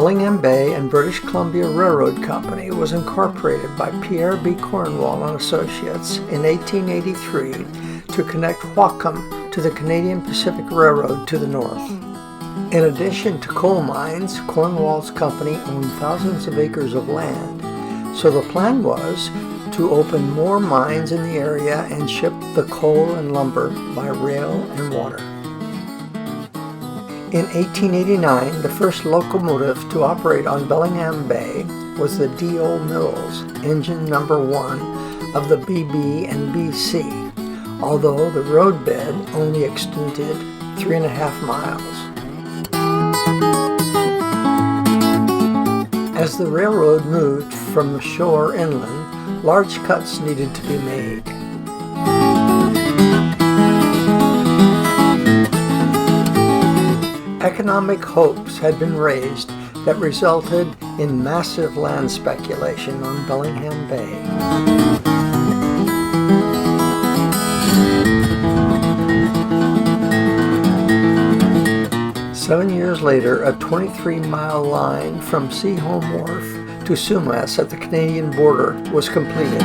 Bellingham Bay and British Columbia Railroad Company was incorporated by Pierre B. Cornwall and Associates in 1883 to connect Whatcom to the Canadian Pacific Railroad to the north. In addition to coal mines, Cornwall's company owned thousands of acres of land, so the plan was to open more mines in the area and ship the coal and lumber by rail and water. In 1889, the first locomotive to operate on Bellingham Bay was the D.O. Mills, engine number 1 of the BB and BC, although the roadbed only extended 3.5 miles. As the railroad moved from the shore inland, large cuts needed to be made. Economic hopes had been raised that resulted in massive land speculation on Bellingham Bay. Seven years later, a 23-mile line from Seaholm Wharf to Sumas at the Canadian border was completed.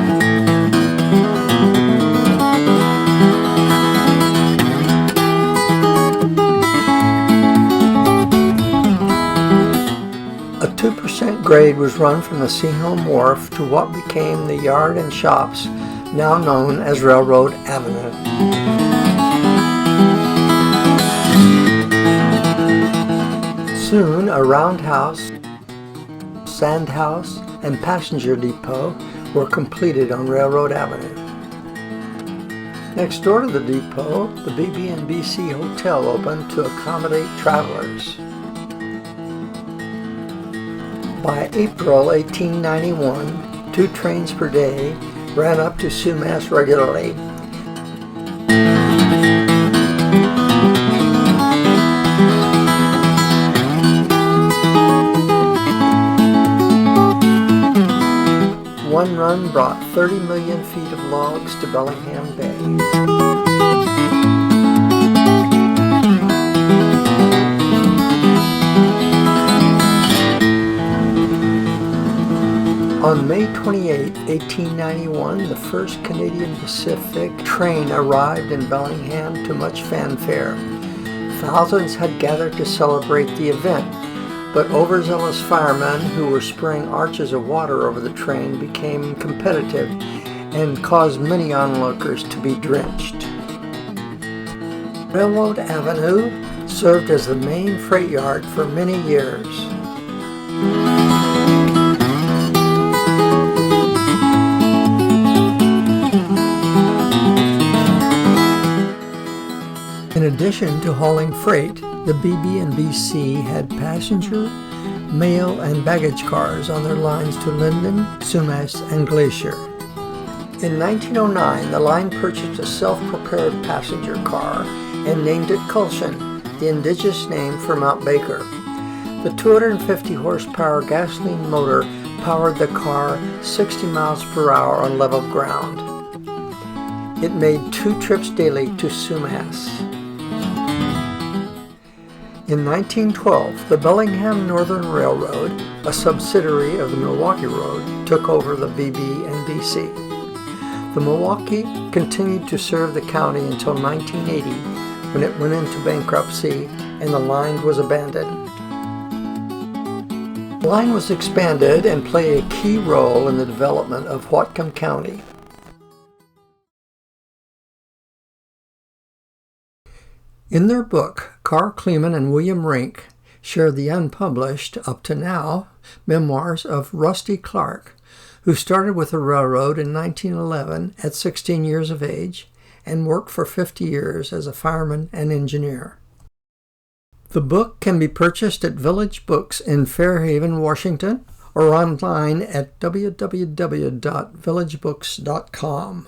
A 2% grade was run from the Seaholm Wharf to what became the yard and shops now known as Railroad Avenue. Soon, a roundhouse, sandhouse, and passenger depot were completed on Railroad Avenue. Next door to the depot, the BB&BC Hotel opened to accommodate travelers. By April 1891, 2 trains per day ran up to Sumas regularly. One run brought 30 million feet of logs to Bellingham Bay. On May 28, 1891, the first Canadian Pacific train arrived in Bellingham to much fanfare. Thousands had gathered to celebrate the event, but overzealous firemen who were spraying arches of water over the train became competitive and caused many onlookers to be drenched. Railroad Avenue served as the main freight yard for many years. In addition to hauling freight, the BB&BC had passenger, mail, and baggage cars on their lines to Linden, Sumas, and Glacier. In 1909, the line purchased a self-propelled passenger car and named it Culshan, the indigenous name for Mount Baker. The 250 horsepower gasoline motor powered the car 60 miles per hour on level ground. It made 2 trips daily to Sumas. In 1912, the Bellingham Northern Railroad, a subsidiary of the Milwaukee Road, took over the BB&BC. The Milwaukee continued to serve the county until 1980, when it went into bankruptcy and the line was abandoned. The line was expanded and played a key role in the development of Whatcom County. In their book, Karl Kleeman and William Rink share the unpublished, up to now, memoirs of Rusty Clark, who started with the railroad in 1911 at 16 years of age and worked for 50 years as a fireman and engineer. The book can be purchased at Village Books in Fairhaven, Washington, or online at www.villagebooks.com.